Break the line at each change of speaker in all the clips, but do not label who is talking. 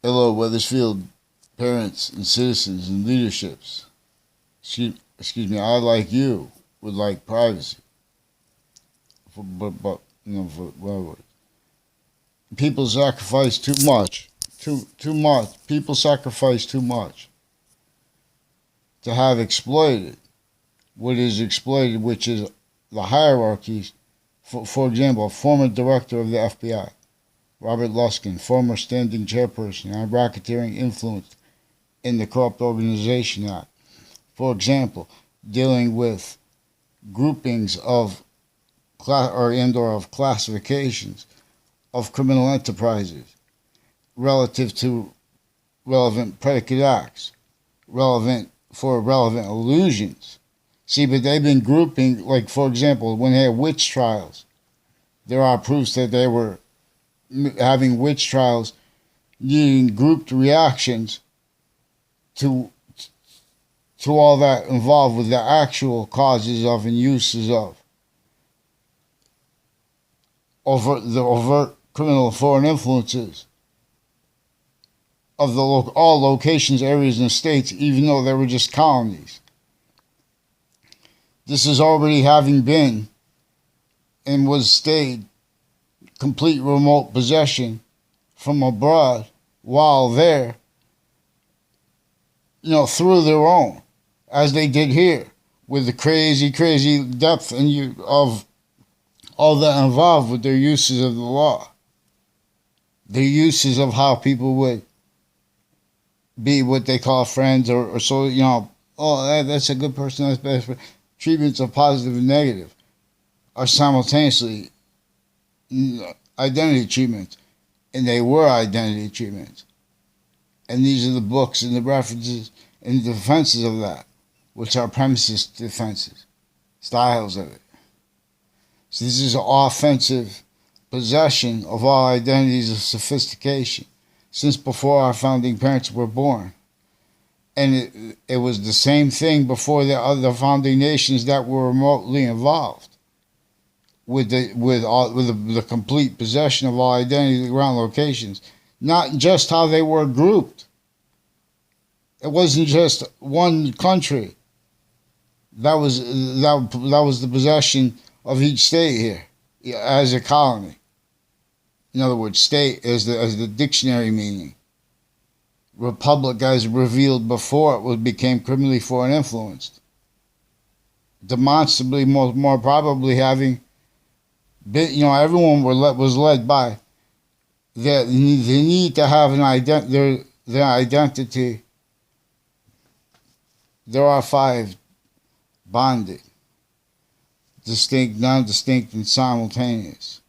Hello, Weathersfield parents and citizens and leaderships. Excuse me, I, like you, would like privacy. But for whatever. People sacrifice too much. Too much. People sacrifice too much to have exploited what is exploited, which is the hierarchies. For example, a former director of the FBI, Robert Luskin, former standing chairperson on racketeering influence in the Corrupt Organization Act. For example, dealing with groupings of of classifications of criminal enterprises relative to relevant predicate acts, relevant illusions. See, but they've been grouping, like, for example, when they had witch trials, there are proofs that they were having witch trials needing grouped reactions to all that involved with the actual causes of and uses of the overt criminal foreign influences of all locations, areas, and states, even though they were just colonies. This is already having been and was stayed complete remote possession from abroad while there, through their own, as they did here, with the crazy depth of all that involved with their uses of the law, their uses of how people would be what they call friends or so, that's a good person, that's bad. Treatments of positive and negative are simultaneously identity treatments, and they were identity treatments. And these are the books and the references and the defenses of that, which are premises defenses, styles of it. So this is an offensive possession of all identities of sophistication since before our founding parents were born. And it was the same thing before the other founding nations that were remotely involved with the complete possession of all identities around locations. Not just how they were grouped. It wasn't just one country. That was the possession of each state here as a colony. In other words, state as the dictionary meaning. Republic as revealed before it became criminally foreign influenced. Demonstrably, more probably having been, everyone was led by the need to have their identity. There are 5 bonded, distinct, non-distinct, and simultaneous.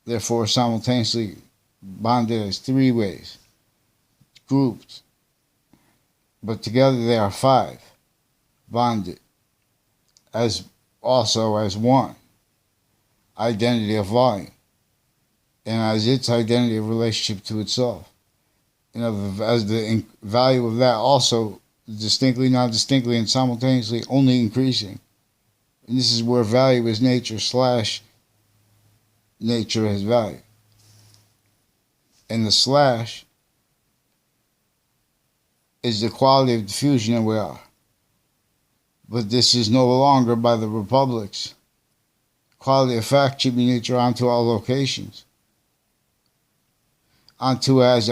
Therefore, simultaneously bonded as 3 ways, grouped, but together they are 5, bonded, as also as one, identity of volume, and as its identity of relationship to itself. As the value of that also distinctly, non-distinctly, and simultaneously only increasing. And this is where value is nature / nature has value. And the slash is the quality of diffusion that we are. But this is no longer by the republics. Quality of fact should be nature onto all locations. Onto and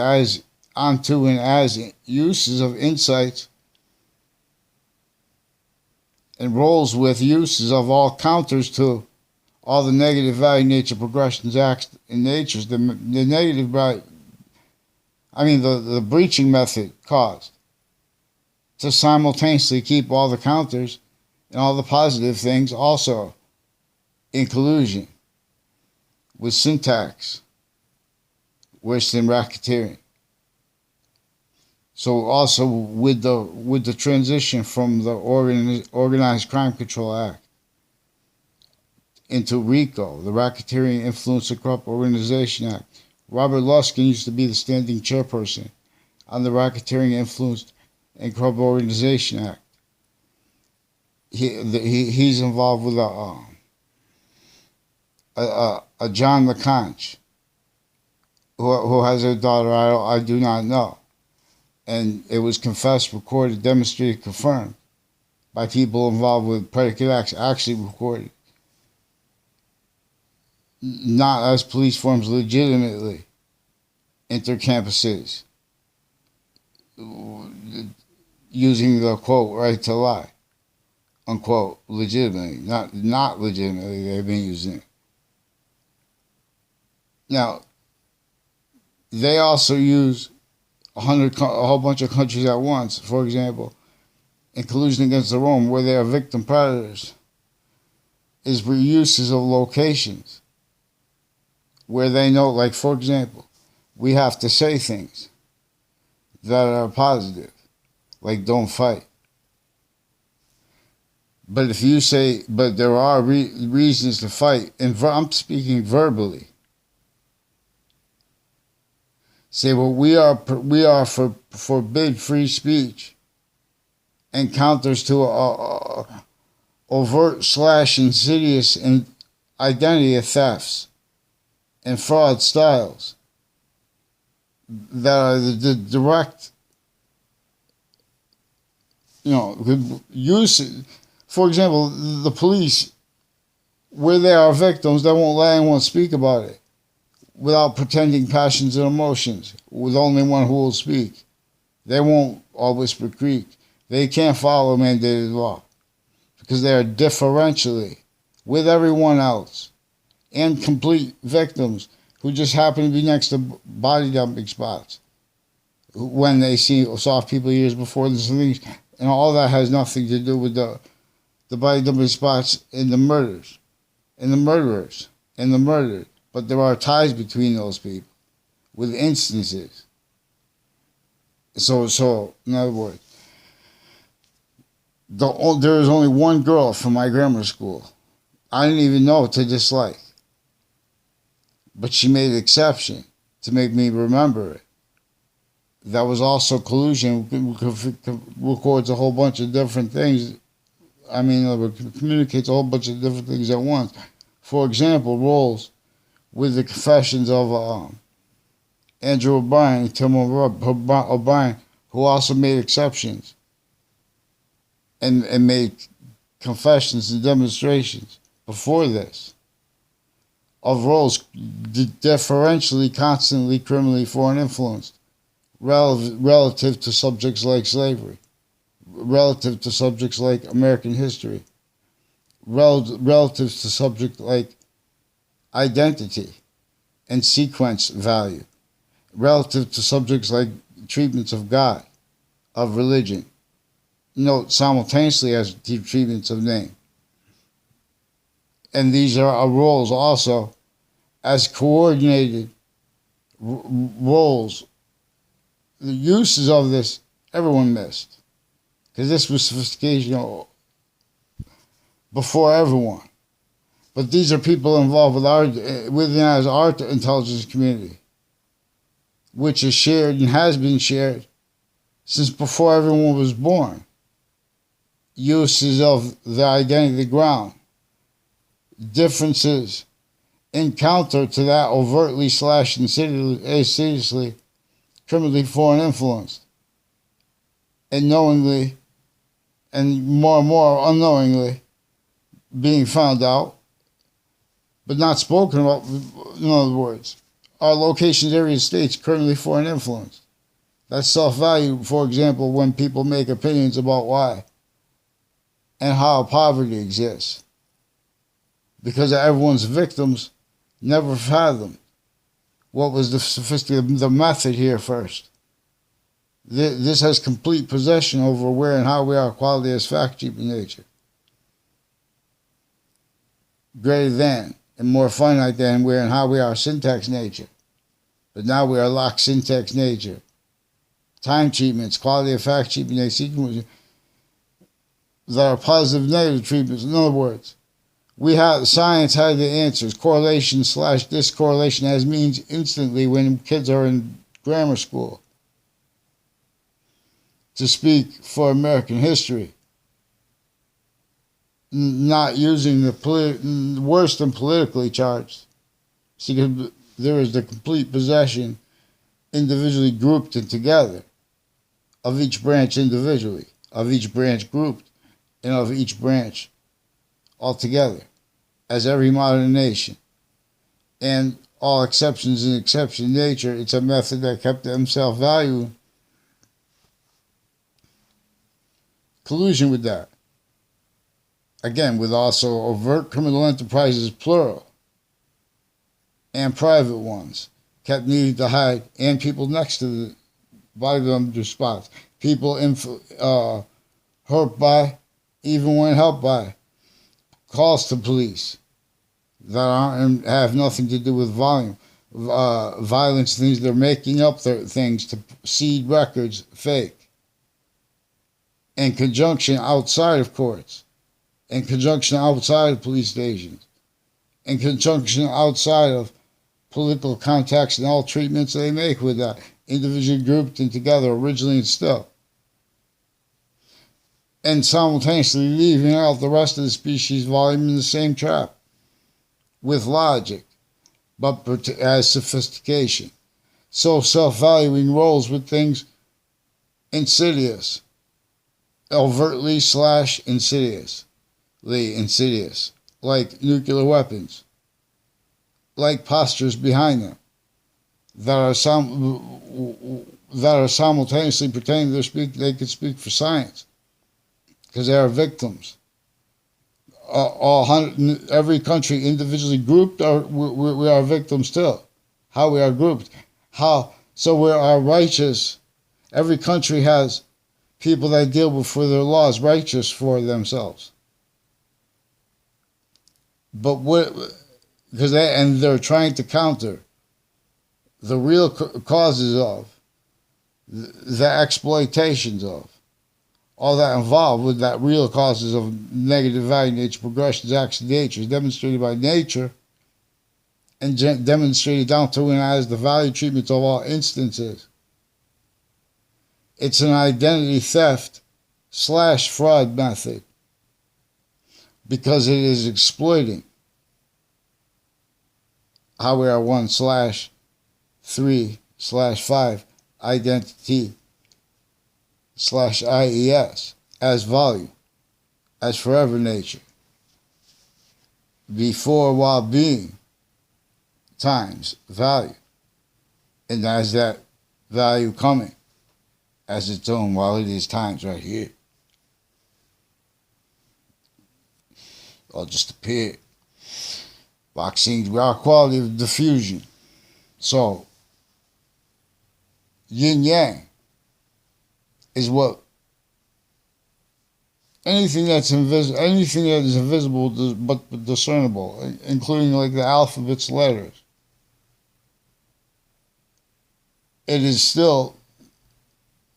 as uses of insights and rolls with uses of all counters to all the negative value nature progressions acts in natures. The negative value, the breaching method caused to simultaneously keep all the counters and all the positive things also in collusion with syntax, worse than racketeering. So also with the transition from the Organized Crime Control Act into RICO, the Racketeering Influence and Corrupt Organization Act. Robert Luskin used to be the standing chairperson on the Racketeering Influence and Corrupt Organization Act. He's involved with a John LeConte, who has a daughter, I do not know. And it was confessed, recorded, demonstrated, confirmed by people involved with predicate acts, actually recorded. Not as police forms legitimately enter campuses using the quote right to lie, unquote, legitimately. Not legitimately, they've been using it. Now, they also use a whole bunch of countries at once, for example, in collusion against the Rome, where they are victim predators, is reuses of locations where they know, like, for example, we have to say things that are positive, like don't fight. But if you say, but there are reasons to fight, and I'm speaking verbally, say, well, we are for forbid free speech and counters to overt / insidious and identity thefts and fraud styles that are the direct, use. For example, the police, where they are victims, they won't let anyone speak about it without pretending passions and emotions, with only one who will speak. They won't all whisper creek. They can't follow mandated law because they are differentially with everyone else and complete victims who just happen to be next to body dumping spots when they saw people years before this things, and all that has nothing to do with the body dumping spots and the murders and the murderers and the murdered. But there are ties between those people with instances. So in other words, there was only one girl from my grammar school I didn't even know to dislike. But she made an exception to make me remember it. That was also collusion. Records a whole bunch of different things. I mean, it communicates a whole bunch of different things at once. For example, rolls with the confessions of Andrew O'Brien and Tim O'Brien, who also made exceptions and made confessions and demonstrations before this of roles differentially, constantly, criminally foreign influenced relative to subjects like slavery, relative to subjects like American history, relative to subjects like identity and sequence value, relative to subjects like treatments of God, of religion, simultaneously as treatments of name. And these are roles also as coordinated roles. The uses of this, everyone missed. Because this was sophistication before everyone. But these are people involved within our intelligence community, which is shared and has been shared since before everyone was born. Uses of the identity ground, differences in counter to that overtly / insidiously, criminally foreign influenced, and knowingly, and more unknowingly, being found out, but not spoken about. In other words, our locations, areas, states, criminally foreign influence. That's self-value, for example, when people make opinions about why and how poverty exists. Because everyone's victims never fathomed what was the method here first. This has complete possession over where and how we are quality as fact cheap in nature. Greater than and more finite than where and how we are syntax nature. But now we are locked syntax nature. Time treatments, quality of fact cheap in nature, sequences that are positive negative treatments. In other words, science had the answers. Correlation / discorrelation has means instantly when kids are in grammar school. To speak for American history. Not using the worse than politically charged. See, there is the complete possession, individually grouped and together, of each branch individually, of each branch grouped, and of each branch altogether, as every modern nation. And all exceptions in exception nature, it's a method that kept themselves value. Collusion with that. Again, with also overt criminal enterprises, plural, and private ones, kept needing to hide, and people next to the body under spots. People hurt by, even when helped by, calls to police that have nothing to do with violence, things they're making up their things to seed records, fake. In conjunction outside of courts, in conjunction outside of police stations, in conjunction outside of political contacts and all treatments they make with that, individually grouped and together originally and still. And simultaneously leaving out the rest of the species volume in the same trap, with logic, but as sophistication. So self-valuing roles with things insidious, overtly / insidious, like nuclear weapons, like postures behind them, that are simultaneously pretending they can speak for science, because they are victims. Every country individually grouped, we are victims too. How we are grouped, so we are righteous. Every country has people that deal before their laws righteous for themselves. But they're trying to counter the real causes of, the exploitations of, all that involved with that real causes of negative value nature, progressions, acts of nature, is demonstrated by nature and demonstrated down to and as the value treatment of all instances. It's an identity theft / fraud method, because it is exploiting how we are 1 / 3 / 5 identity / IES as value, as forever nature, before while being times value, and as that value coming as its own while it is times right here. All just appear. Vaccines, we are quality of diffusion. So, yin yang is what anything that is invisible but discernible, including like the alphabet's letters. It is still,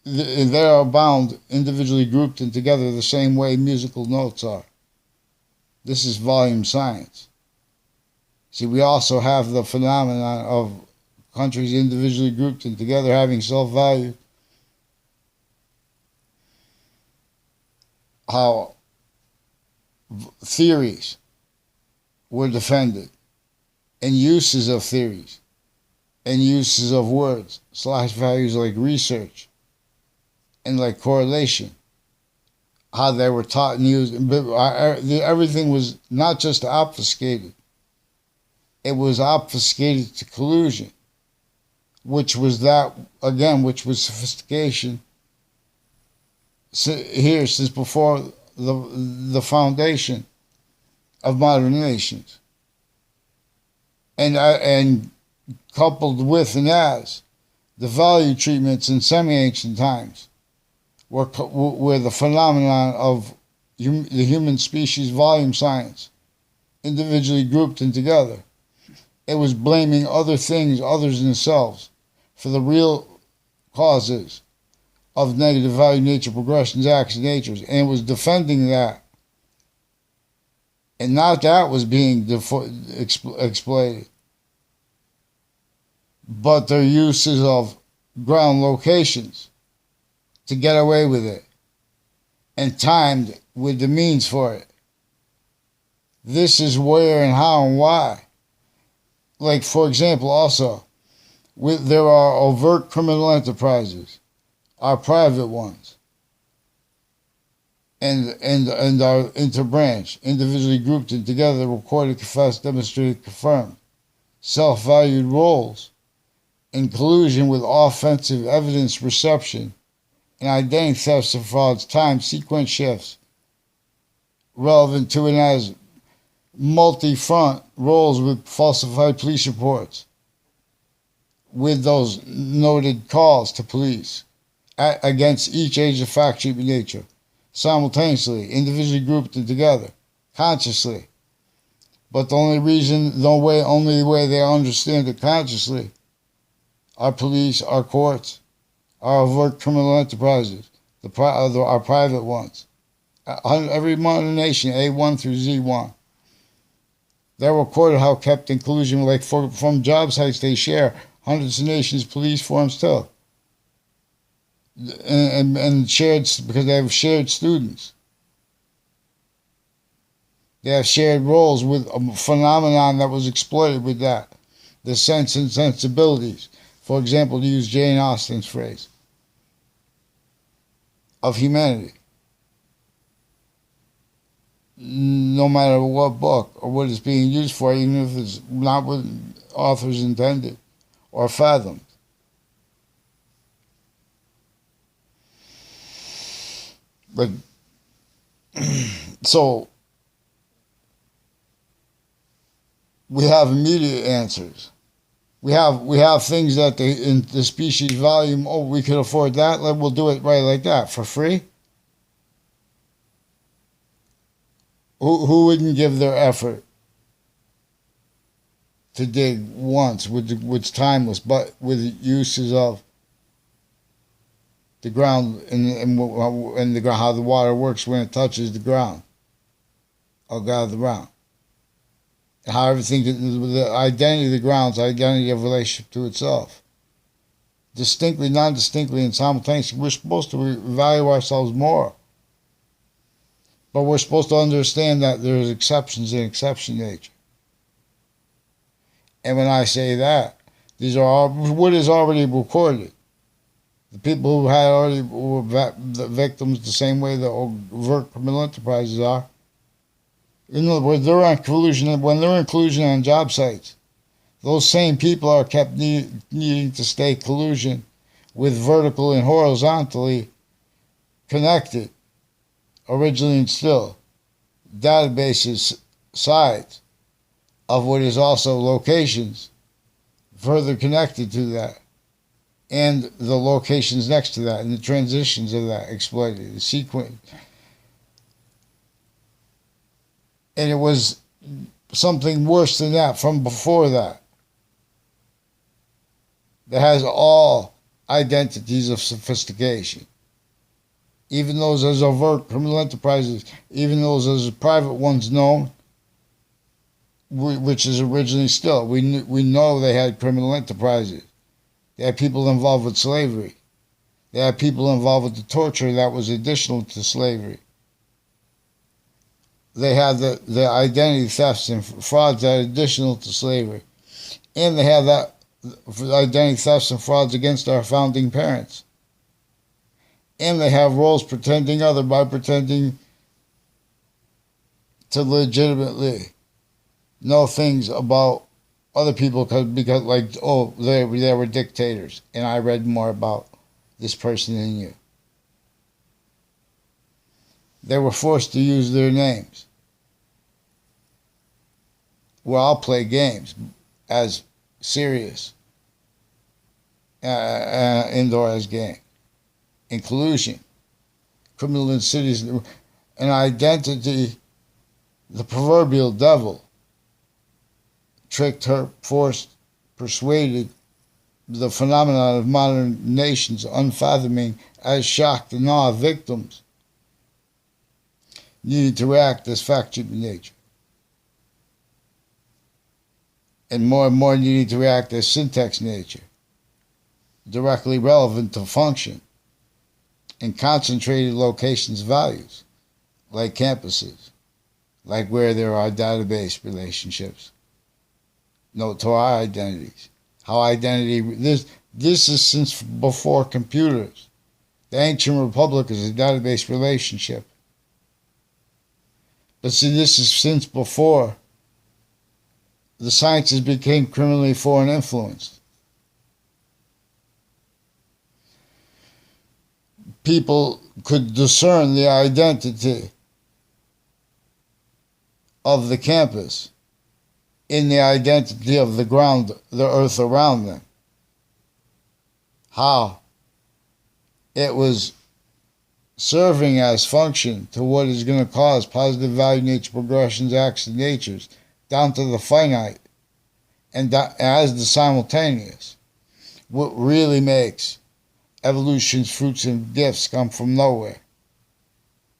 they are bound, individually grouped and together the same way musical notes are. This is volume science. See, we also have the phenomenon of countries individually grouped and together having self-value. How theories were defended, and uses of theories, and uses of words / values like research and like correlation, how they were taught and used. Everything was not just obfuscated, it was obfuscated to collusion, which was sophistication here since before the foundation of modern nations, and coupled with and as the value treatments in semi-ancient times, where the phenomenon of the human species volume science, individually grouped and together, it was blaming other things, others themselves, for the real causes of negative value nature, progressions, acts, and natures, and it was defending that. And not that was being exploited, but their uses of ground locations to get away with it, and timed with the means for it. This is where and how and why like for example, also, there are overt criminal enterprises, are private ones, and are interbranch, individually grouped and together, recorded, confessed, demonstrated, confirmed, self-valued roles, in collusion with offensive evidence reception, and identity thefts and frauds, time sequence shifts, relevant to and as multi-front roles with falsified police reports, with those noted calls to police against each age of fact sheet nature, simultaneously, individually grouped and together, consciously. But the only way they understand it consciously, our police, our courts, our overt criminal enterprises, our private ones, every modern nation, A1 through Z1. They're recorded how kept in collusion, like from job sites they share hundreds of nations' police forms too. And shared, because they have shared students. They have shared roles with a phenomenon that was exploited with that. The sense and sensibilities. For example, to use Jane Austen's phrase, of humanity. No matter what book or what it's being used for, even if it's not what authors intended or fathomed. But so we have immediate answers. We have things that in the species volume. Oh, we could afford that. We'll do it right like that for free. Who wouldn't give their effort to dig once, which timeless, but with uses of the ground and the ground, how the water works when it touches the ground, or God, the ground, and how everything, the identity of the ground's identity of relationship to itself, distinctly, non-distinctly, and simultaneously. We're supposed to value ourselves more. But we're supposed to understand that there's exceptions in exception nature. And when I say that, these are all what is already recorded. The people who had already were the victims the same way the overt criminal enterprises are. In other words, they're on collusion. When they're in collusion on job sites, those same people are kept needing to stay collusion with vertical and horizontally connected, originally and still, databases sides of what is also locations further connected to that, and the locations next to that, and the transitions of that exploited, the sequence. And it was something worse than that from before that. That has all identities of sophistication. Even those as overt criminal enterprises, even those as private ones known, which is originally still. We know they had criminal enterprises. They had people involved with slavery. They had people involved with the torture that was additional to slavery. They had the identity thefts and frauds that are additional to slavery. And they had that identity thefts and frauds against our founding parents. And they have roles pretending other by pretending to legitimately know things about other people because like, oh, they were dictators, and I read more about this person than you. They were forced to use their names. Well, I'll play games as serious, indoor as game. In collusion, criminal insidious, an identity, the proverbial devil, tricked her, forced, persuaded the phenomenon of modern nations unfathoming as shocked and awe victims needed to react as fact-sheet nature. And more needing to react as syntax nature, directly relevant to function, in concentrated locations values, like campuses, like where there are database relationships, no, to our identities. How identity, this is since before computers. The ancient republic is a database relationship. But see, this is since before the sciences became criminally foreign influenced. People could discern the identity of the campus in the identity of the ground, the earth around them. How it was serving as function to what is going to cause positive value nature progressions, acts, and natures, down to the finite, and as the simultaneous. What really makes evolution's fruits and gifts come from nowhere.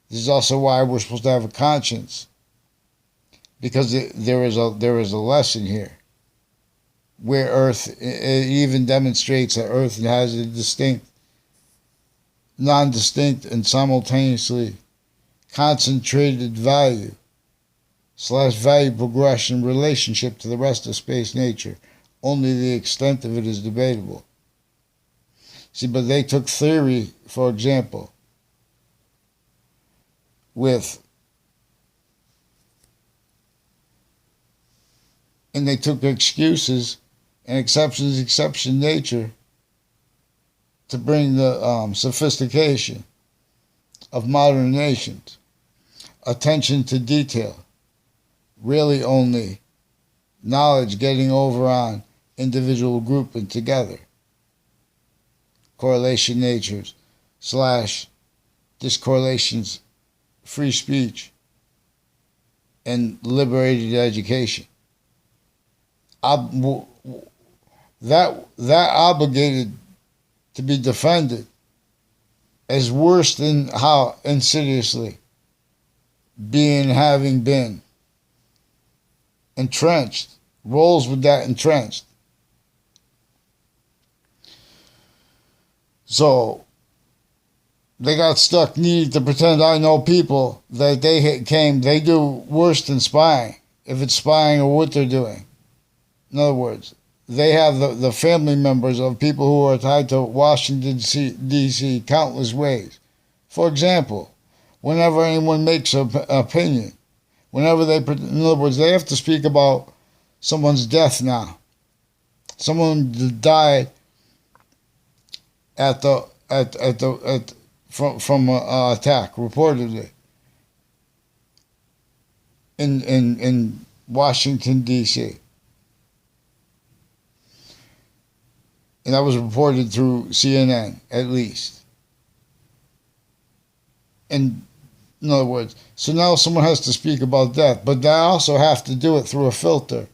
This is also why we're supposed to have a conscience, because there is a lesson here, where Earth, it even demonstrates that Earth has a distinct, non-distinct, and simultaneously concentrated value / value progression relationship to the rest of space nature. Only the extent of it is debatable. See, but they took theory, for example, and they took excuses and exceptions, exception nature, to bring the sophistication of modern nations, attention to detail, really only knowledge getting over on individual grouping together, correlation natures / discorrelations, free speech, and liberated education. That obligated to be defended as worse than how insidiously having been entrenched, rolls with that entrenched. So they got stuck needing to pretend I know people that they do worse than spying, if it's spying or what they're doing. In other words, they have the family members of people who are tied to Washington, D.C. countless ways. For example, whenever anyone makes an opinion, in other words, they have to speak about someone's death now. Someone died from an attack, reportedly, in Washington, D.C. And that was reported through CNN, at least. And in other words, so now someone has to speak about death, but they also have to do it through a filter.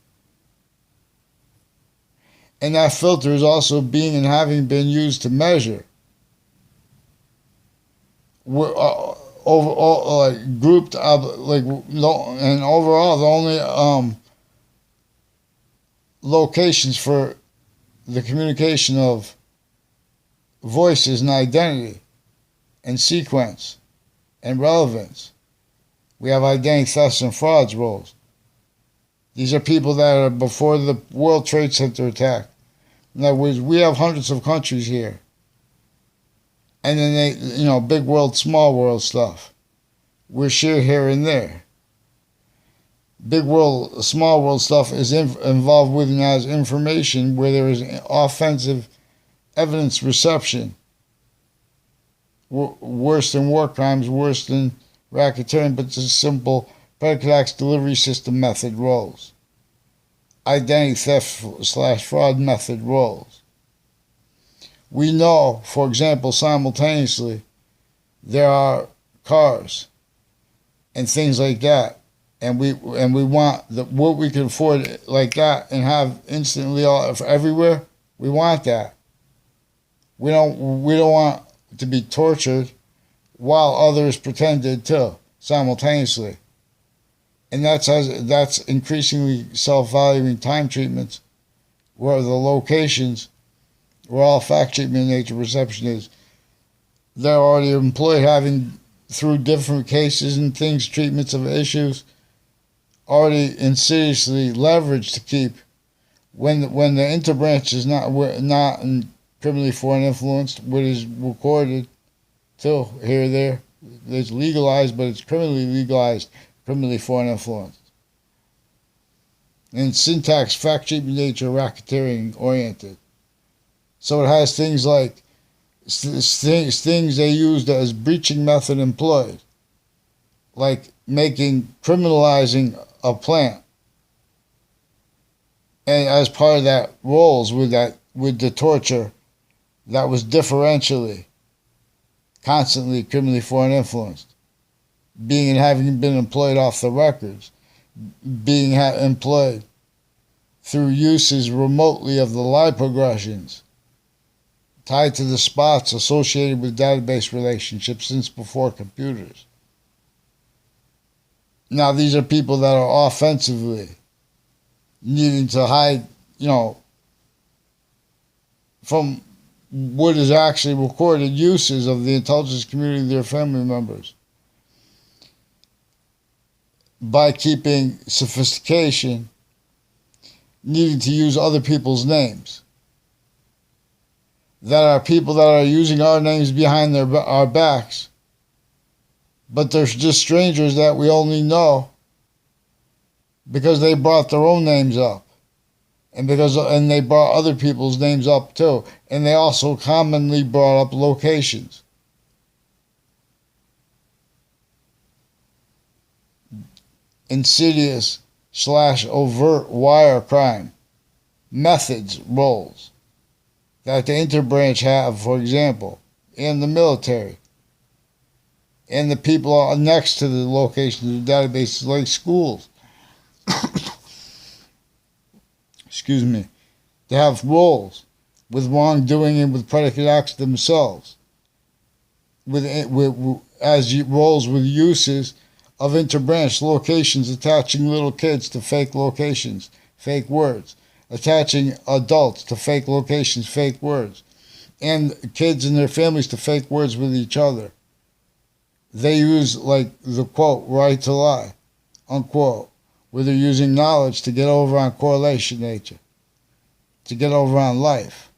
And that filter is also being and having been used to measure overall, grouped up, and overall the only locations for the communication of voices and identity and sequence and relevance. We have identity thefts and frauds roles. These are people that are before the World Trade Center attack. In other words, we have hundreds of countries here. And then they, big world, small world stuff. We're shared here and there. Big world, small world stuff is involved with and has information where there is offensive evidence reception. Worse than war crimes, worse than racketeering, but just simple predicate acts delivery system method roles. Identity theft / fraud method roles. We know, for example, simultaneously, there are cars and things like that, and we want what we can afford like that and have instantly all everywhere. We want that. We don't want to be tortured while others pretended to simultaneously. And that's increasingly self-valuing time treatments, where the locations, where all fact treatment nature perception is, they're already employed having, through different cases and things, treatments of issues, already insidiously leveraged to keep when the interbranch is not in criminally foreign influenced, what is recorded too here or there, it's legalized, but it's criminally legalized, criminally foreign influenced. And syntax, fact sheet nature, racketeering oriented. So it has things like things they used as breaching method employed, like criminalizing a plant, and as part of that rolls with the torture that was differentially, constantly criminally foreign influenced, being and having been employed off the records, being employed through uses remotely of the lie progressions tied to the spots associated with database relationships since before computers. Now, these are people that are offensively needing to hide, from what is actually recorded uses of the intelligence community and their family members by keeping sophistication, needing to use other people's names. That are people that are using our names behind our backs, but they're just strangers that we only know because they brought their own names up, and they brought other people's names up too, and they also commonly brought up locations. Insidious/overt wire crime methods, roles that the interbranch have, for example, in the military, and the people next to the locations of databases like schools. Excuse me. They have roles with wrongdoing and with predicate acts themselves, as roles with uses of interbranch locations, attaching little kids to fake locations, fake words, attaching adults to fake locations, fake words, and kids and their families to fake words with each other. They use, like the quote, right to lie, unquote, where they're using knowledge to get over on correlation nature, to get over on life.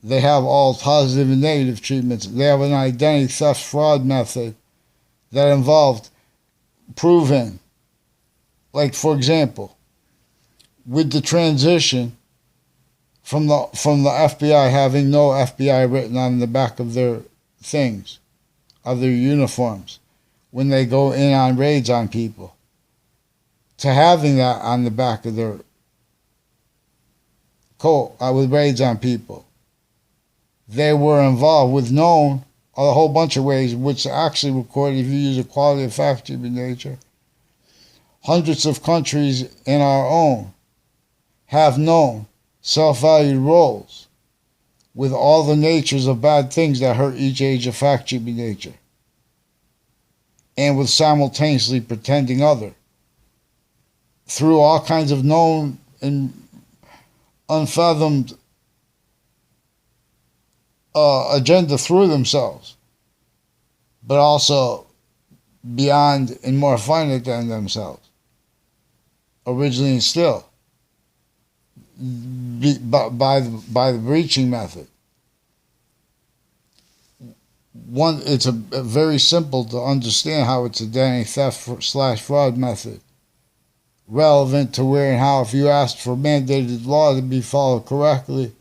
They have all positive and negative treatments. They have an identity theft fraud method that involved proving, like, for example, with the transition from the FBI having no FBI written on the back of their things, of their uniforms, when they go in on raids on people, to having that on the back of their coat with raids on people. They were involved with known a whole bunch of ways, which are actually recorded if you use a quality of fact in nature. Hundreds of countries in our own have known self-valued roles with all the natures of bad things that hurt each age of fact in nature, and with simultaneously pretending other through all kinds of known and unfathomed agenda through themselves, but also beyond and more finite than themselves, originally and still, by the breaching method. It's a very simple to understand how it's a identity theft/fraud method, relevant to where and how, if you asked for mandated law to be followed correctly,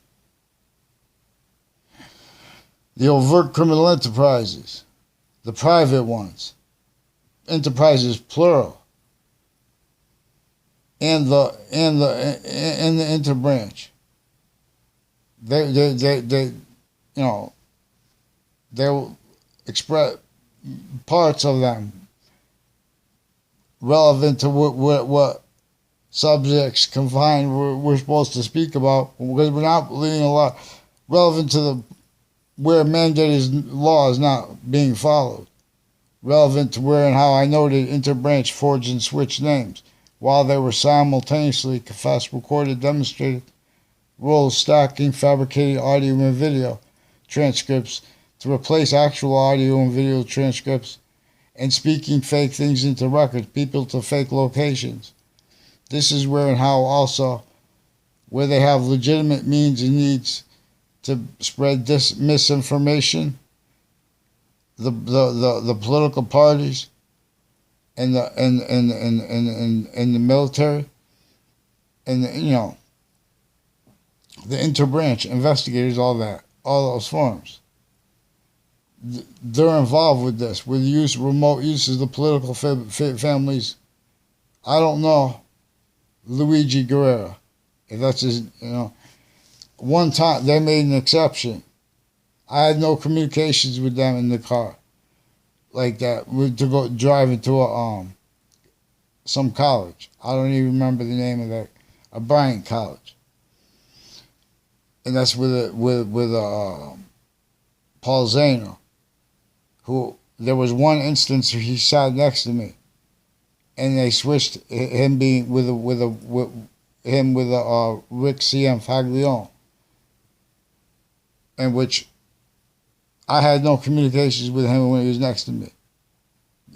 the overt criminal enterprises, the private ones, enterprises plural, and the interbranch. They will express parts of them relevant to what subjects confined we're supposed to speak about, because we're not leaving a lot relevant to where mandated law is not being followed, relevant to where and how I noted interbranch forged and switched names while they were simultaneously confessed, recorded, demonstrated, roles stacking, fabricating audio and video transcripts to replace actual audio and video transcripts, and speaking fake things into records, people to fake locations. This is where and how also where they have legitimate means and needs to spread misinformation, the political parties and the military and the interbranch investigators, all those forms. They're involved with this, with remote uses of the political families. I don't know Luigi Guerrero, if that's his, One time they made an exception. I had no communications with them in the car, like that, to go driving to some college. I don't even remember the name of that, a Bryant College, and that's with Paul Zano, who there was one instance where he sat next to me, and they switched him being with Rick C.M. Faglione, in which I had no communications with him when he was next to me.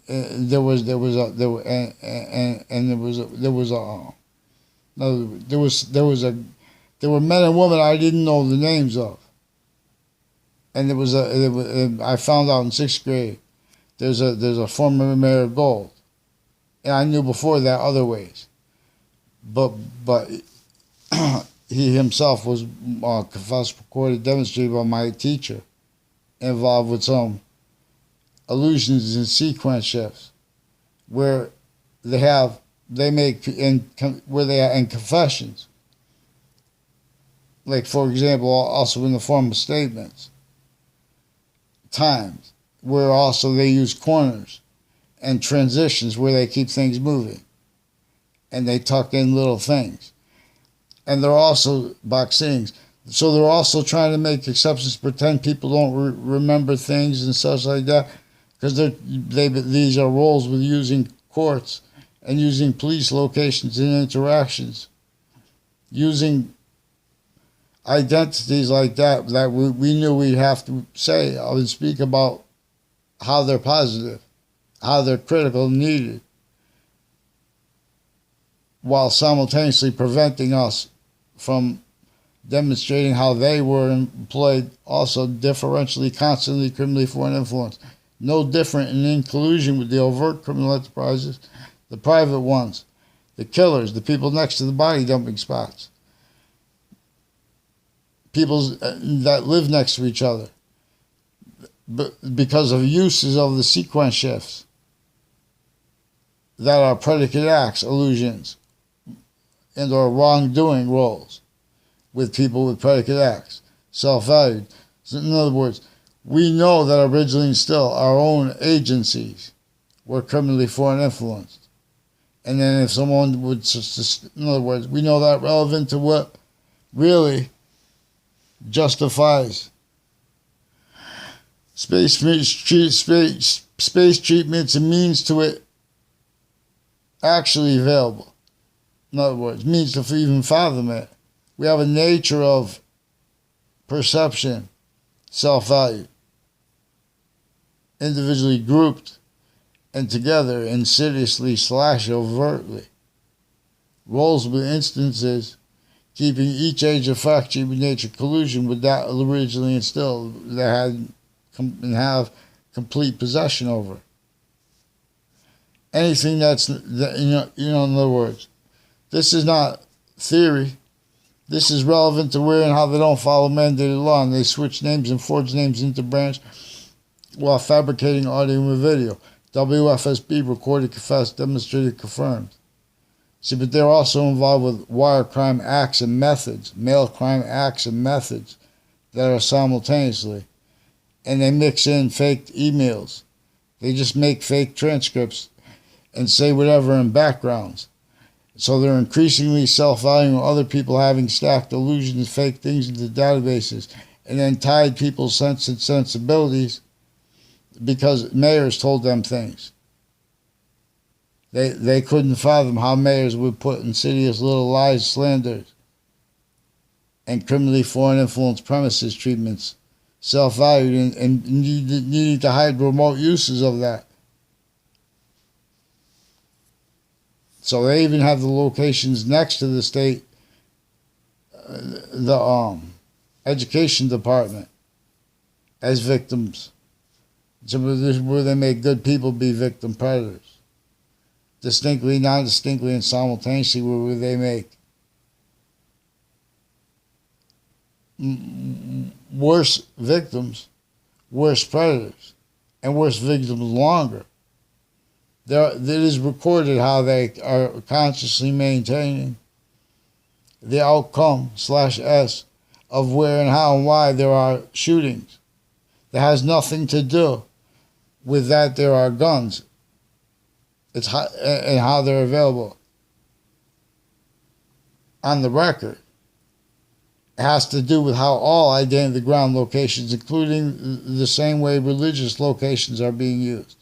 There were men and women I didn't know the names of, and I found out in 6th grade. There's a former mayor of Gold, and I knew before that other ways, but he himself was confessed, recorded, demonstrated by my teacher, involved with some illusions and sequence shifts, where they make in confessions, like for example, also in the form of statements, times where also they use corners and transitions where they keep things moving, and they tuck in little things, and they're also boxings. So they're also trying to make exceptions, pretend people don't remember things and such like that, because these are roles with using courts and using police locations and interactions, using identities like that we knew we'd have to say and speak about how they're positive, how they're critical and needed, while simultaneously preventing us from demonstrating how they were employed also differentially, constantly, criminally foreign influence. No different and in collusion with the overt criminal enterprises, the private ones, the killers, the people next to the body dumping spots, people that live next to each other, but because of uses of the sequence shifts that are predicate acts, illusions, and or wrongdoing roles with people with predicate acts, self-valued. So in other words, we know that originally and still our own agencies were criminally foreign influenced. And then if someone would, in other words, we know that relevant to what really justifies space treatments and means to it actually available. In other words, means to even fathom it. We have a nature of perception, self-value, individually grouped and together insidiously / overtly. Roles with instances keeping each age of fact, human nature, collusion with that originally instilled that had and have complete possession over. Anything that's, in other words, this is not theory. This is relevant to where and how they don't follow mandated law, and they switch names and forge names into branch while fabricating audio and video. WFSB recorded, confessed, demonstrated, confirmed. See, but they're also involved with wire crime acts and methods, mail crime acts and methods that are simultaneously. And they mix in fake emails. They just make fake transcripts and say whatever in backgrounds. So they're increasingly self-valuing other people having stacked illusions, fake things into databases, and then tied people's sense and sensibilities because mayors told them things. They couldn't fathom how mayors would put insidious little lies, slanders, and criminally foreign influence premises treatments, self-valued and needing to hide remote uses of that. So they even have the locations next to the state the education department as victims. So this is where they make good people be victim predators. Distinctly, non-distinctly, and simultaneously, where they make worse victims, worse predators, and worse victims longer. It is recorded how they are consciously maintaining the outcome/S of where and how and why there are shootings. That has nothing to do with that there are guns. It's how, and how they're available. On the record, it has to do with how all identity ground locations, including the same way religious locations, are being used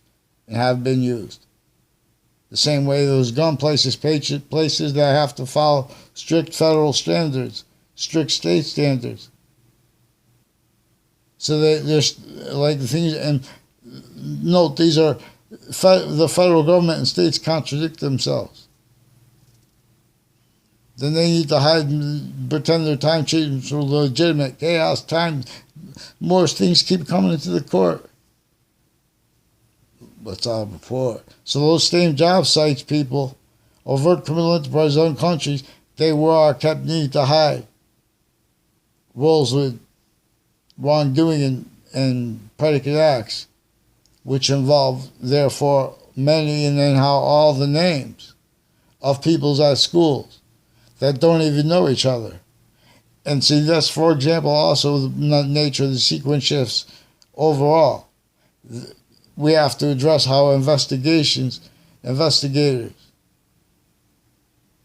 and have been used. The same way those gun places that have to follow strict federal standards, strict state standards. So there's like the things, and note these are the federal government and states contradict themselves. Then they need to hide and pretend their time changes for legitimate chaos. Time, more things keep coming into the court. What's our report? So those same job sites, people, overt criminal enterprises in other countries, they were kept needing to hide roles with wrongdoing and predicate acts, which involve, therefore, many, and then how all the names of peoples at schools that don't even know each other. And see, that's, for example, also the nature of the sequence shifts overall. We have to address how investigators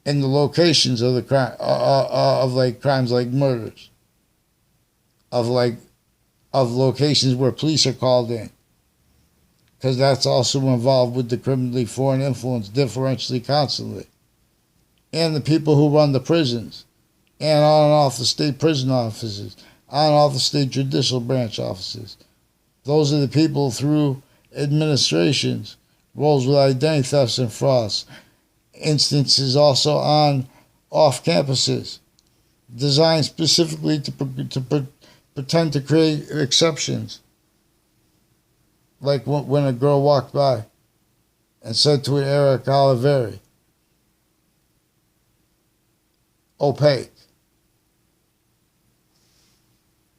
in the locations of the crime, of like crimes like murders, of locations where police are called in, because that's also involved with the criminally foreign influence differentially constantly, and the people who run the prisons, and on and off the state prison offices, on and off the state judicial branch offices. Those are the people through administrations, roles with identity thefts and frauds, instances also on off campuses, designed specifically to pretend to create exceptions. Like when a girl walked by and said to Eric Oliveri, opaque.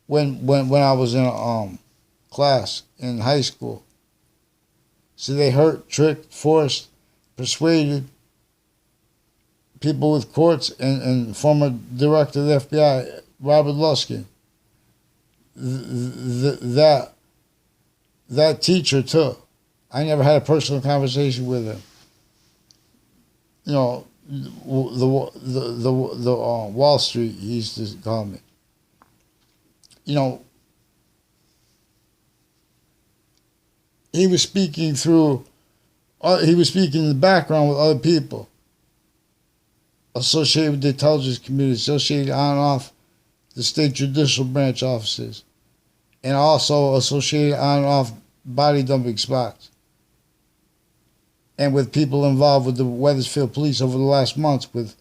When I was in a class in high school, so they hurt, tricked, forced, persuaded people with courts and former director of the FBI, Robert Luskin. That teacher too. I never had a personal conversation with him. You know, the Wall Street, he used to call me. You know, he was speaking in the background with other people associated with the intelligence community, associated on and off the state judicial branch offices, and also associated on and off body dumping spots, and with people involved with the Wethersfield police over the last months with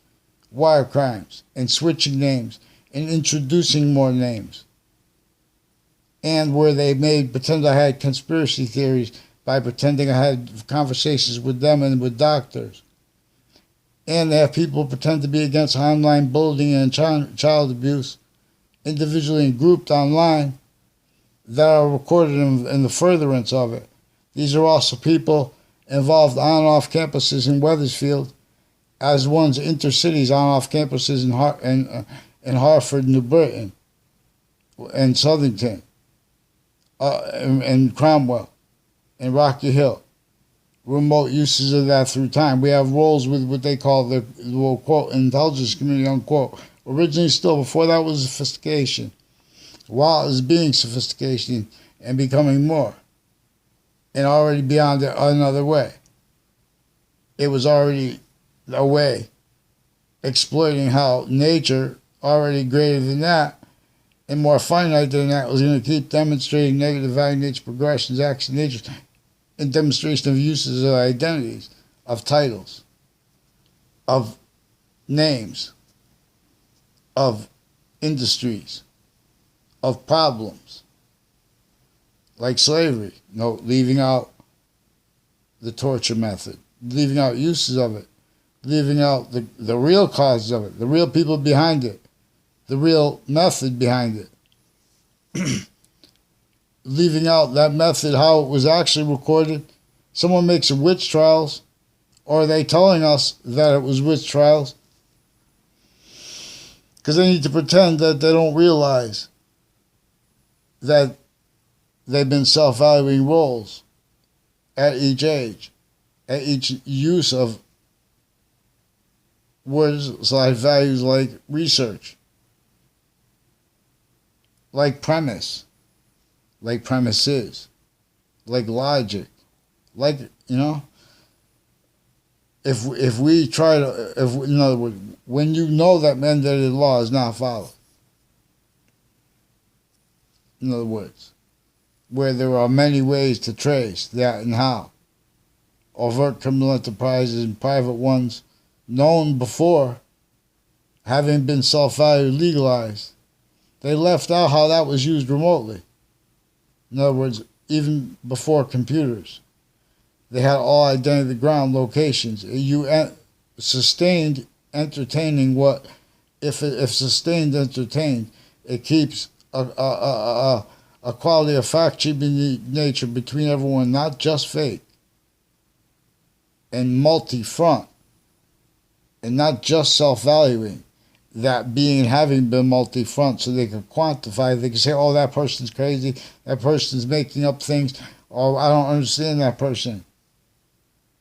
wire crimes and switching names and introducing more names. And where they pretend I had conspiracy theories by pretending I had conversations with them and with doctors. And they have people pretend to be against online bullying and child abuse, individually and grouped online, that are recorded in the furtherance of it. These are also people involved on and off campuses in Wethersfield, as one's intercities on and off campuses in Hartford, New Britain, and Southington, and Cromwell, and Rocky Hill. Remote uses of that through time. We have roles with what they call the quote, intelligence community, unquote. Originally still, before that was sophistication. While it was being sophistication and becoming more, and already beyond another way. It was already a way exploiting how nature, already greater than that and more finite than that, was going to keep demonstrating negative value nature progressions, action nature, and demonstration of uses of identities, of titles, of names, of industries of problems, like slavery. No, leaving out the torture method, leaving out uses of it, leaving out the real causes of it, the real people behind it, the real method behind it. Leaving out that method, how it was actually recorded. Someone makes a witch trials, or are they telling us that it was witch trials? Because they need to pretend that they don't realize that they've been self-valuing roles at each age, at each use of words like values, like research, like premise, like premises, like logic, like, if we try to, in other words, when you know that mandated law is not followed, in other words, where there are many ways to trace that and how, overt criminal enterprises and private ones known before having been self-valued legalized, they left out how that was used remotely. In other words, even before computers, they had all identity ground locations. You sustained entertaining what, if sustained entertained, it keeps a quality of fact-keeping nature between everyone, not just fake, and multi-front, and not just self-valuing, that being and having been multi-front, so they can quantify, they can say, oh, that person's crazy, that person's making up things, or I don't understand that person.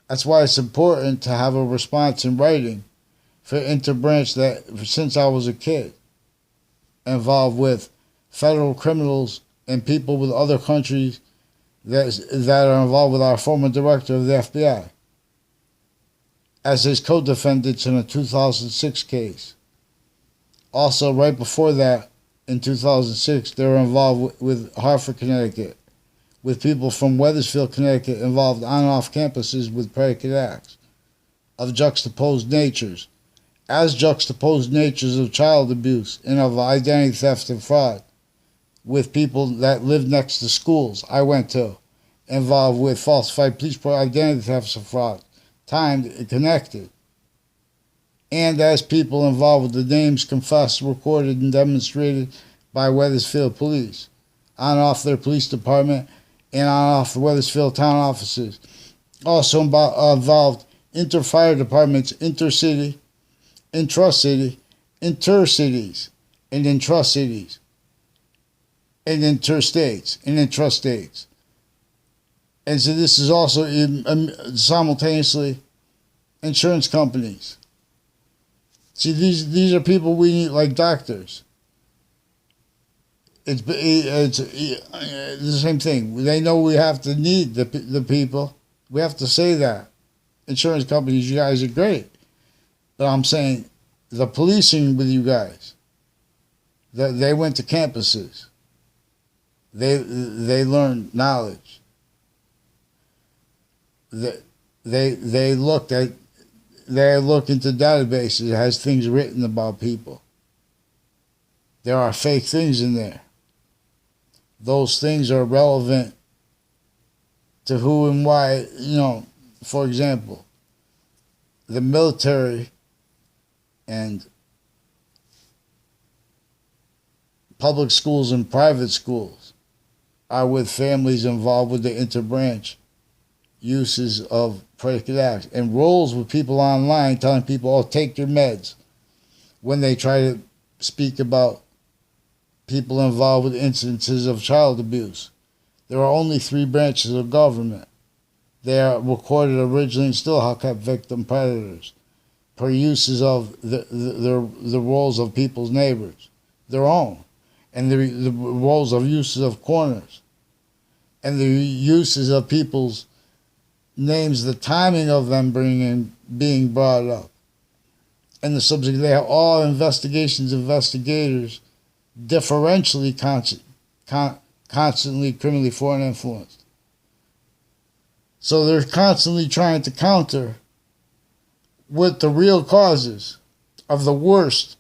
That's why it's important to have a response in writing for interbranch that, since I was a kid, involved with federal criminals and people with other countries that are involved with our former director of the FBI as his co-defendants in a 2006 case. Also, right before that, in 2006, they were involved with Hartford, Connecticut, with people from Wethersfield, Connecticut, involved on and off campuses with predicate acts of juxtaposed natures, as juxtaposed natures of child abuse and of identity theft and fraud, with people that lived next to schools I went to, involved with falsified police identity theft and fraud, timed and connected. And as people involved with the names confessed, recorded, and demonstrated by Wethersfield police, on and off their police department, and on and off the Wethersfield town offices. Also involved inter-fire departments, intercity, intra-city, inter-cities, and intra-cities, and interstates, and intrastates. And so this is also simultaneously insurance companies. See, these are people we need, like doctors. It's the same thing. They know we have to need the people. We have to say that. Insurance companies, you guys are great. But I'm saying the policing with you guys, they went to campuses. They learned knowledge. They looked into databases that has things written about people. There are fake things in there. Those things are relevant to who and why, for example, the military and public schools and private schools are with families involved with the interbranch uses of predicate acts, and roles with people online telling people, oh, take your meds, when they try to speak about people involved with instances of child abuse. There are only 3 branches of government. They are recorded originally and still have kept victim predators per uses of the roles of people's neighbors, their own, and the roles of uses of corners, and the uses of people's names, the timing of them being brought up, and the subject. They have all investigators differentially constantly criminally foreign influenced. So they're constantly trying to counter with the real causes of the worst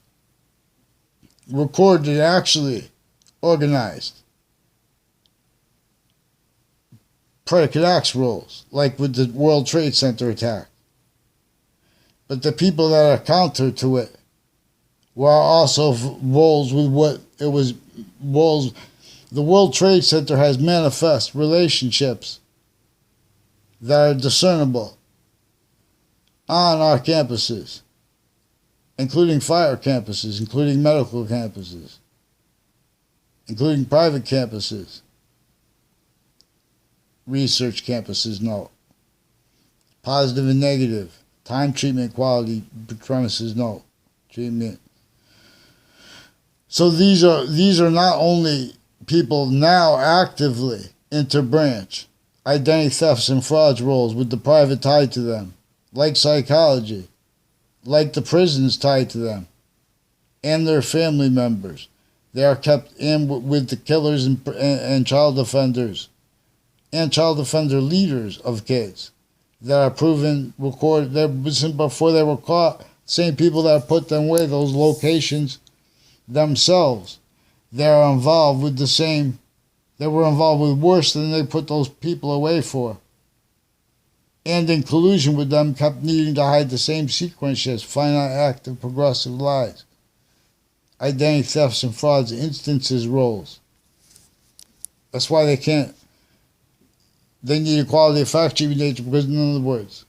recorded and actually organized predicate acts roles, like with the World Trade Center attack. But the people that are counter to it were also roles with what it was roles. The World Trade Center has manifest relationships that are discernible on our campuses, including fire campuses, including medical campuses, including private campuses, research campuses, no. Positive and negative, time treatment quality premises, no. Treatment. So these are not only people now actively interbranch identity thefts and frauds roles with the private tied to them, like psychology, like the prisons tied to them, and their family members. They are kept in with the killers and child offenders and child offender leaders of kids that are proven, recorded, before they were caught, same people that put them away, those locations themselves, they are involved with the same, they were involved with worse than they put those people away for. And in collusion with them, kept needing to hide the same sequences, finite active progressive lies, identity thefts and frauds, instances, roles. That's why they need equality of fact sheet nature, because in other words,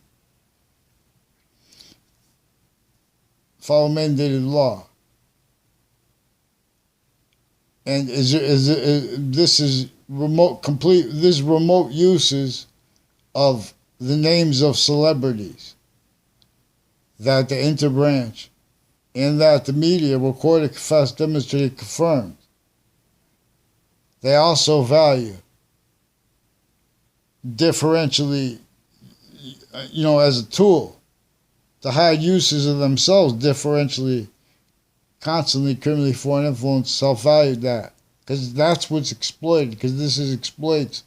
follow mandated law. And this is remote uses of the names of celebrities that the interbranch and that the media recorded, confessed, demonstrated, confirmed. They also value differentially, as a tool to hide uses of themselves differentially, constantly criminally foreign influence, self-valued that. Because that's what's exploited, because this is exploits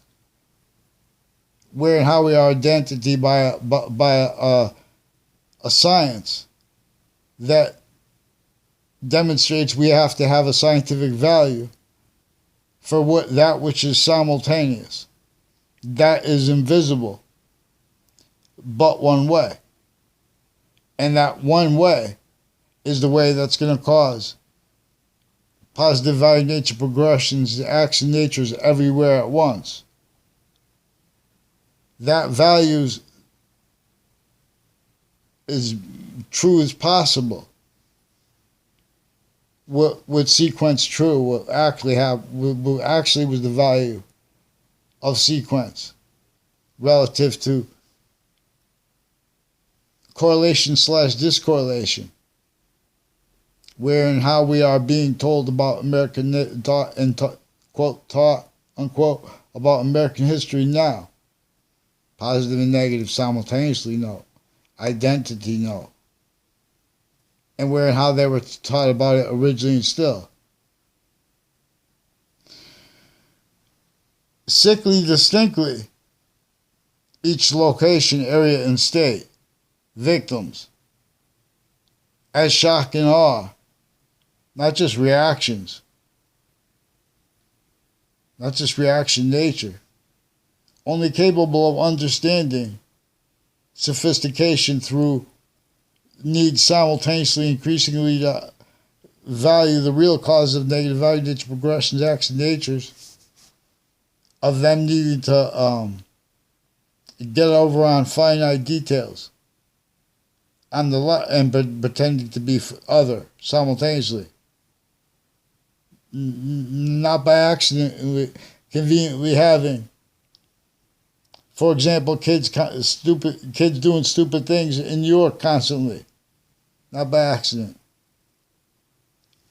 where and how we are identity by a science that demonstrates we have to have a scientific value for that which is simultaneous, that is invisible, but one way. And that one way is the way that's going to cause positive value nature progressions, acts and natures everywhere at once. That values is true as possible. What sequence true will actually was the value of sequence relative to correlation / discorrelation, where and how we are being told about American taught unquote about American history now. Positive and negative simultaneously, no. Identity, no. And where and how they were taught about it originally and still. Sickly distinctly, each location, area, and state, victims, as shock and awe, not just reactions, not just reaction nature, only capable of understanding sophistication through need simultaneously increasingly to value the real cause of negative value nature progressions, acts, and natures of them needing to get over on finite details on the and pretending to be other simultaneously, not by accident, conveniently having, for example, kids doing stupid things in New York constantly, not by accident.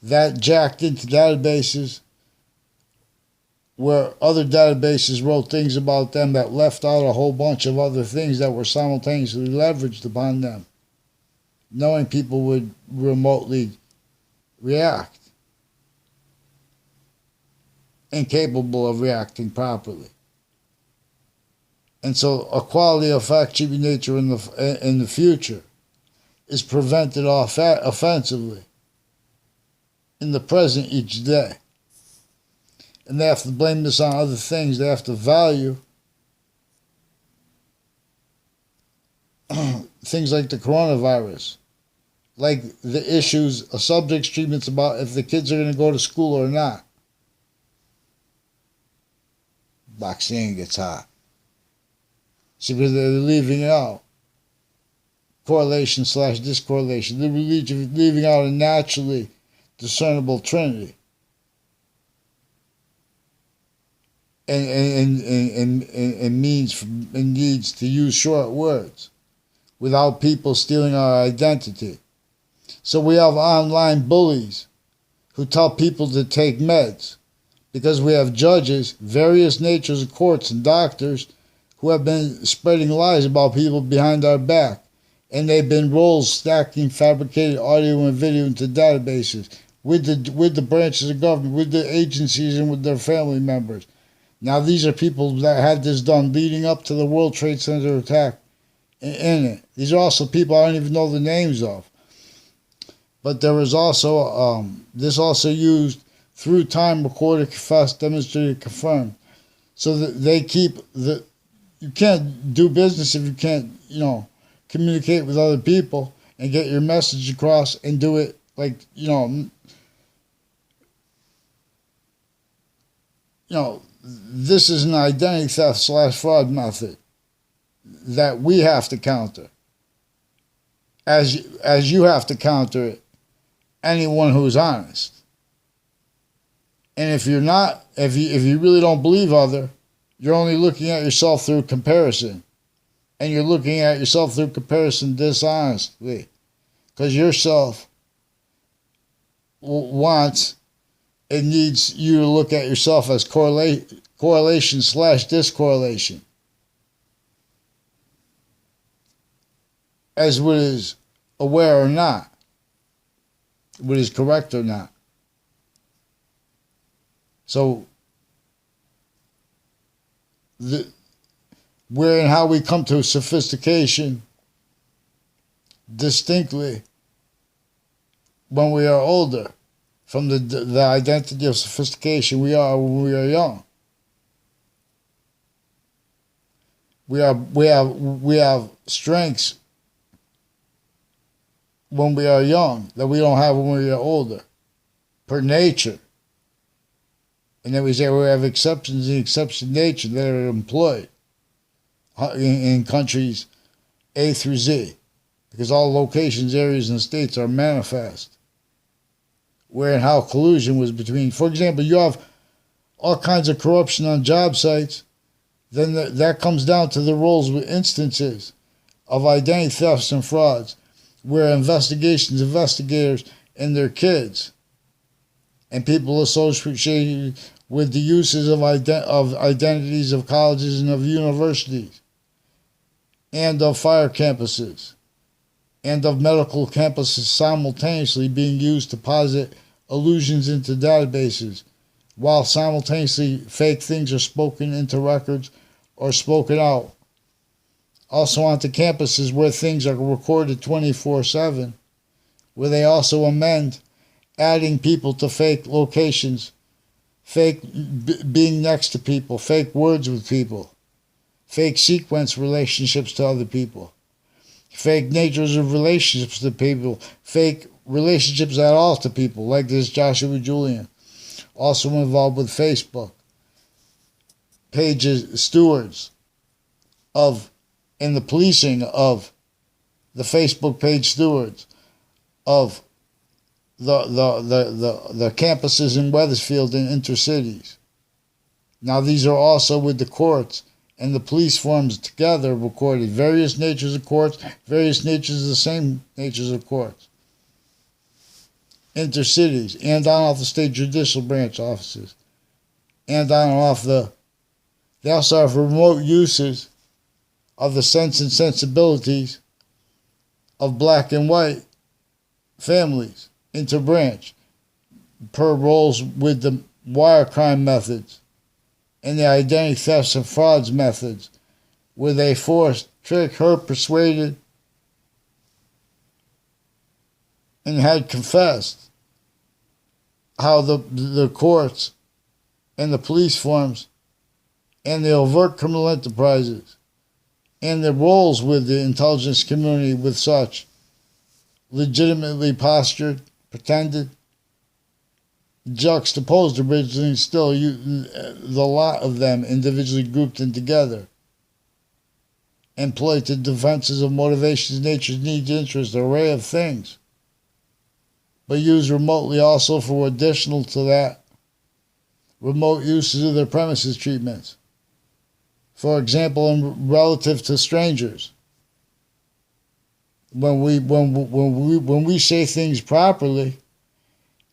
That jacked into databases where other databases wrote things about them that left out a whole bunch of other things that were simultaneously leveraged upon them, knowing people would remotely react, incapable of reacting properly. And so a quality of fact-sheeping nature in the future is prevented offensively in the present each day. And they have to blame this on other things. They have to value things like the coronavirus, like the issues of subjects, treatments about if the kids are going to go to school or not. Vaccine gets hot. See, because they're leaving out correlation / discorrelation. They're leaving out a naturally discernible trinity. And needs to use short words without people stealing our identity. So we have online bullies who tell people to take meds because we have judges, various natures of courts, and doctors who have been spreading lies about people behind our back. And they've been roles stacking fabricated audio and video into databases with the branches of government, with the agencies, and with their family members. Now, these are people that had this done leading up to the World Trade Center attack in it. These are also people I don't even know the names of. But there was also, this also used through time, recorded, confessed, demonstrated, confirmed. So that they keep you can't do business if you can't, communicate with other people and get your message across and do it like, this is an identity theft / fraud method that we have to counter. As you have to counter it, anyone who's honest. And if you're not, if you really don't believe other, you're only looking at yourself through comparison. And you're looking at yourself through comparison dishonestly. Because yourself wants and needs you to look at yourself as correlation / discorrelation. As what is aware or not. What is correct or not. So, where and how we come to sophistication distinctly when we are older from the identity of sophistication we are when we are young. We have strengths when we are young that we don't have when we are older, per nature. And then we say we have exceptions in exception nature that are employed in countries A through Z, because all locations, areas, and states are manifest. Where and how collusion was between, for example, you have all kinds of corruption on job sites, then that comes down to the roles with instances of identity thefts and frauds, where investigators and their kids and people associated with the uses of identities of colleges and of universities and of fire campuses and of medical campuses simultaneously being used to posit allusions into databases, while simultaneously fake things are spoken into records or spoken out. Also onto campuses where things are recorded 24/7, where they also amend, adding people to fake locations, fake being next to people, fake words with people, fake sequence relationships to other people, fake natures of relationships to people, fake relationships at all to people, like this Joshua Julian, also involved with Facebook pages, stewards of, in the policing of the Facebook page stewards of the campuses in Wethersfield and intercities. Now these are also with the courts and the police forms together recorded. Various natures of courts, various natures of the same natures of courts. Intercities, and on off the state judicial branch offices. And on off they also have remote uses of the sense and sensibilities of black and white families interbranch per roles with the wire crime methods and the identity thefts and frauds methods, where they forced, tricked, hurt, persuaded, and had confessed how the courts and the police forms and the overt criminal enterprises and their roles with the intelligence community with such legitimately postured, pretended, juxtaposed originally, still the lot of them individually grouped in together, employed to defenses of motivations, natures, needs, interests, an array of things, but used remotely also for additional to that, remote uses of their premises treatments. For example, in relative to strangers, when we say things properly,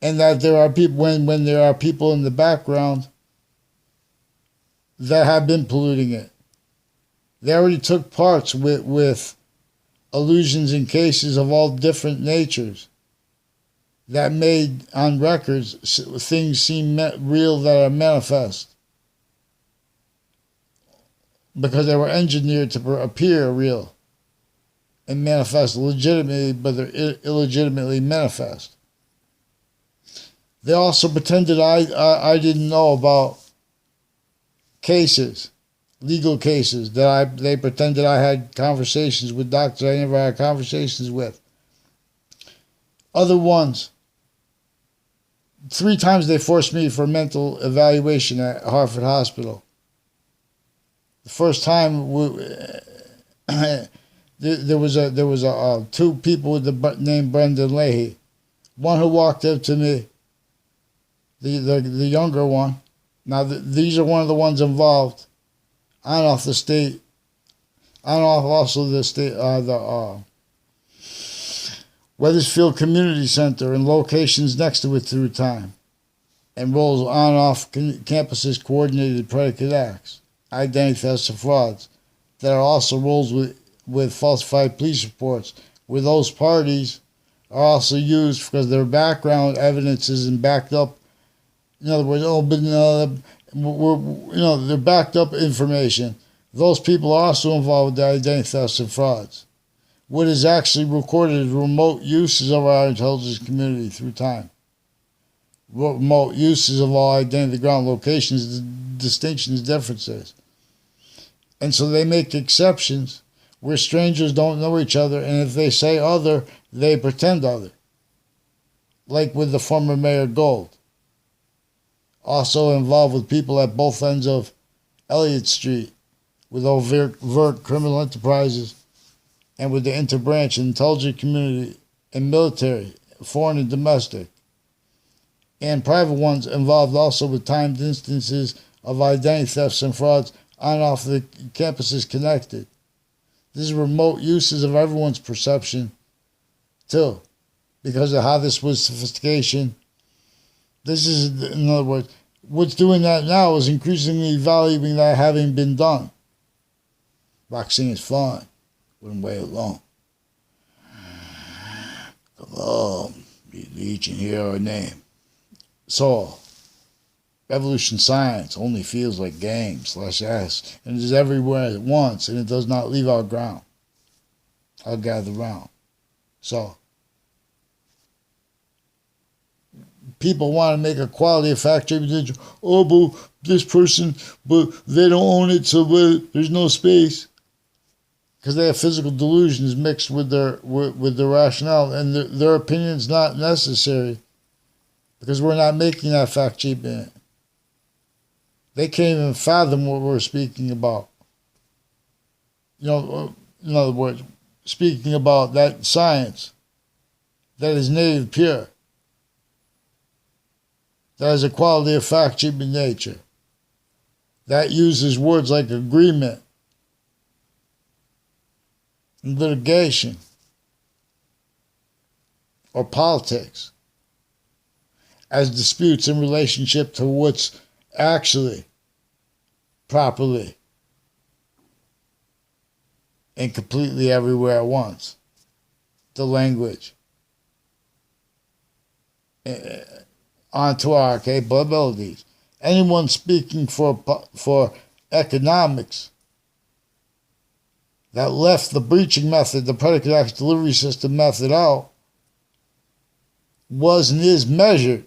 and that there are people when there are people in the background that have been polluting it, they already took parts with allusions and cases of all different natures that made on records things seem real that are manifest, because they were engineered to appear real and manifest legitimately, but they're illegitimately manifest. They also pretended I didn't know about cases, legal cases, they pretended I had conversations with doctors I never had conversations with. Other ones, 3 times they forced me for mental evaluation at Hartford Hospital. The first time there was 2 people with the name Brendan Leahy. One who walked up to me, the younger one. Now these are one of the ones involved on off the state, on off also the state the Weathersfield Community Center and locations next to it through time, and roles on off campuses coordinated predicate acts, identity thefts and frauds. There are also roles with falsified police reports, where those parties are also used because their background evidence isn't backed up. In other words, they're backed up information. Those people are also involved with the identity thefts and frauds. What is actually recorded is remote uses of our intelligence community through time. Remote uses of all identity ground locations, distinctions, differences. And so they make exceptions where strangers don't know each other, and if they say other, they pretend other. Like with the former Mayor Gold. Also involved with people at both ends of Elliott Street with overt criminal enterprises, and with the interbranch intelligence community and military, foreign and domestic, and private ones involved also with timed instances of identity thefts and frauds on and off the campuses connected. This is remote uses of everyone's perception too, because of how this was sophistication. This is, in other words, what's doing that now is increasingly valuing that having been done. Boxing is fun. Wouldn't wait alone. Come on, each and hear our name. So, revolution science only feels like game/s, and it is everywhere at once, and it does not leave our ground. I'll gather round. So, people want to make a quality of fact statement. Oh, but this person, but they don't own it, so there's no space. Because they have physical delusions mixed with their rationale, and their opinion's not necessary, because we're not making that fact statement. They can't even fathom what we're speaking about. In other words, speaking about that science that is native pure, that has a quality of fact statement nature, that uses words like agreement, litigation, or politics as disputes in relationship to what's actually properly and completely everywhere at once. The language onto our capabilities. Anyone speaking for economics that left the breaching method, the predicate acts delivery system method out, was and is measured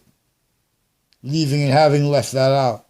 leaving and having left that out.